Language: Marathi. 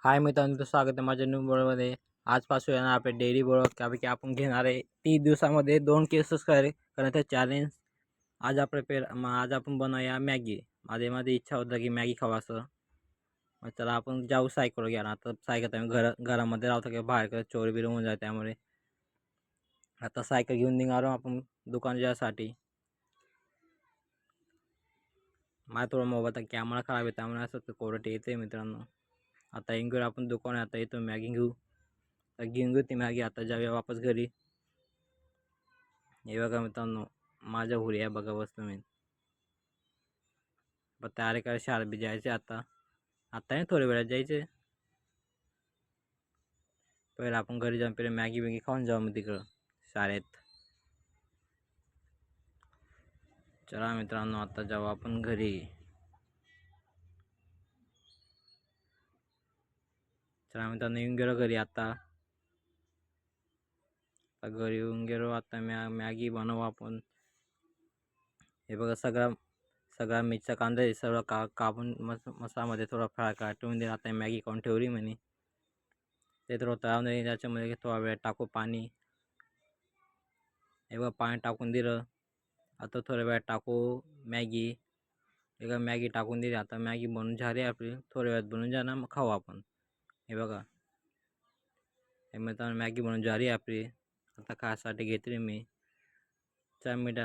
हाय मित्रांनो, तुमचं स्वागत आहे माझ्या न्यू ब्लॉगमध्ये. आजपासून येणार आपले डेली ब्लॉग त्यापैकी आपण घेणार आहे 30 दिवसामध्ये 2 केसेस करण्याचा चॅलेंज. आज आपण बनवूया मॅगी. माझी इच्छा होती की मॅगी खावं असं. मग चला आपण जाऊ सायकल घ्या. आता सायकल आम्ही घरामध्ये राहतो किंवा बाहेर चोरी बिरी होऊन जाते, त्यामुळे आता सायकल घेऊन निघालो आपण दुकान जाण्यासाठी. माझा थोडा मोबाईलचा कॅमेरा खराब आहे, त्यामुळे असं कोरट येते मित्रांनो. आता इंगळ आपण दुकान आता येतो मॅगी घेऊ. तर घेऊन घेऊ ती मॅगी. आता जाऊया वापस घरी. हे बघा मित्रांनो, माझ्या हुरी आहे बघा वस्तू. मी तयारी करायला शाळेत बी जायचे. आता नाही थोड्या वेळात जायचे. पहिले आपण घरी जाऊन पहिले मॅगी बिगी खाऊन जाऊ मग तिकडं शाळेत. चला मित्रांनो, आता जाऊ आपण घरी. चला मित्रांनो, येऊन गेलो घरी. आता घरी येऊन गेलो. आता मॅगी बनवू आपण. हे बघा सगळा मिरचा कांदा हे सगळं कापून मसाल्यामध्ये थोडा फ्राय काटून दे. आता मॅगी खाऊन ठेवली म्हणे. ते थोडं तळावून दे. त्याच्यामध्ये थोडा वेळ टाकू पाणी. हे बघा पाणी टाकून दिलं. आता थोड्या वेळ टाकू मॅगी. हे मॅगी टाकून दिली. आता मॅगी बनवून झाली आपली. थोड्या वेळात बनवून जाणार, मग खाऊ आपण. हे बघा हे मित्रांनो, मॅगी बनवून झाली आपली. आता खायसाठी घेतली मी. 4 मिनिटात